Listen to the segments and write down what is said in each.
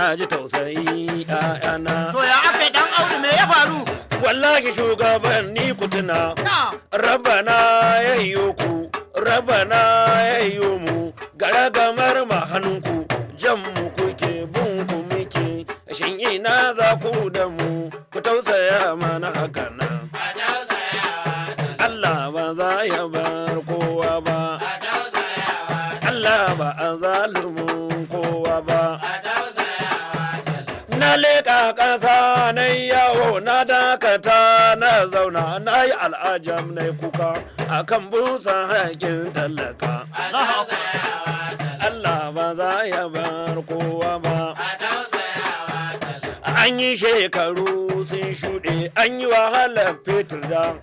na ji tausayi ‘ya'yana. To ya aka dan Audu me ya faru? Wallahi shugaban ni ku tuna, rabana ya yiwu ku, rabana ya yiwu mu, garagamar hannunku, jan mu kuke bin ku muke, shin ina za ku da mu, ku tausaya mana haka nan. Allah ba za ya bar kowa ba, Allah ba a zalumin kowa ba. Na leƙa ƙasa na yawo na dakata na zauna na yi al'ajam na kuka a kan busa haƙin tallaka. Allah ba za ya bar kowa ba. An yi shekaru sun shuɗe an yi wahalar fetur da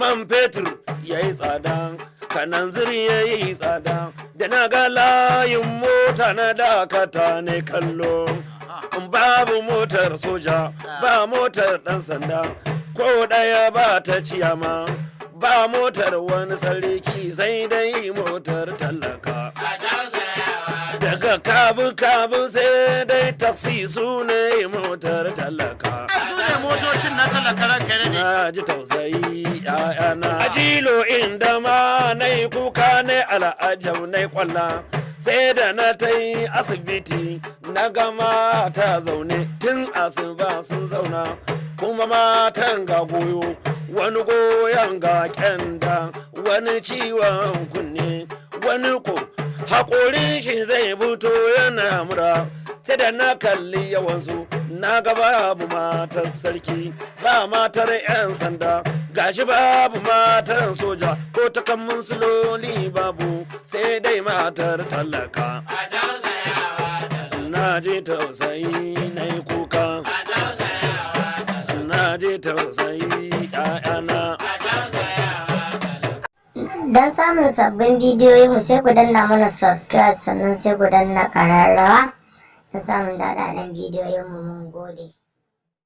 man fetur ya yi tsada kanan ziri ya yi tsada da na ga layin mota na dakata ne kallo. Babu motar soja ba motar ɗan sanda ko ɗaya ba ta ciyama ba motar wani sarki sai dai motar tallaka. Daga kabu sai dai taksi su ne motar tallaka. Su ne motocin na talaka ranka ne. Na ji tausayi ‘ya'yana. Ajilo inda ma na yi kuka ne al'ajab na kwalla. Sai da na ta yi asibiti na ga mata zaune tun asuba sun zauna kuma matan ga goyo wani goyon ga kyanda wani ciwon kunne wani ko haƙorin shi zai fito yana mura. Sai da na kalli yawansu na ga babu matar sarki ba matar 'yan sanda gashi babu matar soja ko takammun siloli babu sai dai matar tallaka. Na je tausayi na yi kuka, na je tausayi ‘ya'yana. Don samun sabbin bidiyoyinmu sai ku danna mana subscribe sannan sai ku danna ƙararrawa don samun daɗaɗɗen bidiyoyinmu mun gode.